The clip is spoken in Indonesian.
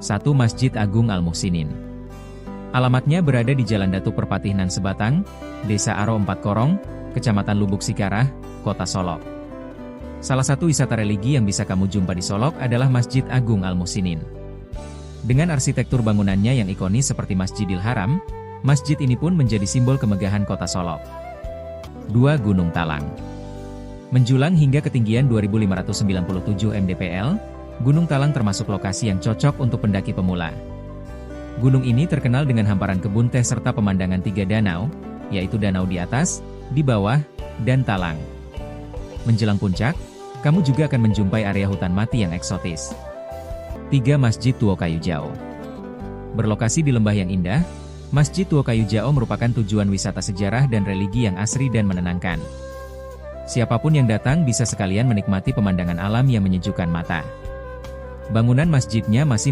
1. Masjid Agung Al-Muhsinin. Alamatnya berada di Jalan Datuk Perpatihan Sebatang, Desa Aro 4 Korong, Kecamatan Lubuk Sikarah, Kota Solok. Salah satu wisata religi yang bisa kamu jumpa di Solok adalah Masjid Agung Al-Muhsinin. Dengan arsitektur bangunannya yang ikonis seperti Masjidil Haram, masjid ini pun menjadi simbol kemegahan Kota Solok. 2. Gunung Talang. Menjulang hingga ketinggian 2.597 mdpl, Gunung Talang termasuk lokasi yang cocok untuk pendaki pemula. Gunung ini terkenal dengan hamparan kebun teh serta pemandangan 3 danau, yaitu danau di atas, di bawah, dan talang. Menjelang puncak, kamu juga akan menjumpai area hutan mati yang eksotis. 3. Masjid Tuo Kayu Jao. Berlokasi di lembah yang indah, Masjid Tuo Kayu Jao merupakan tujuan wisata sejarah dan religi yang asri dan menenangkan. Siapapun yang datang bisa sekalian menikmati pemandangan alam yang menyejukkan mata. Bangunan masjidnya masih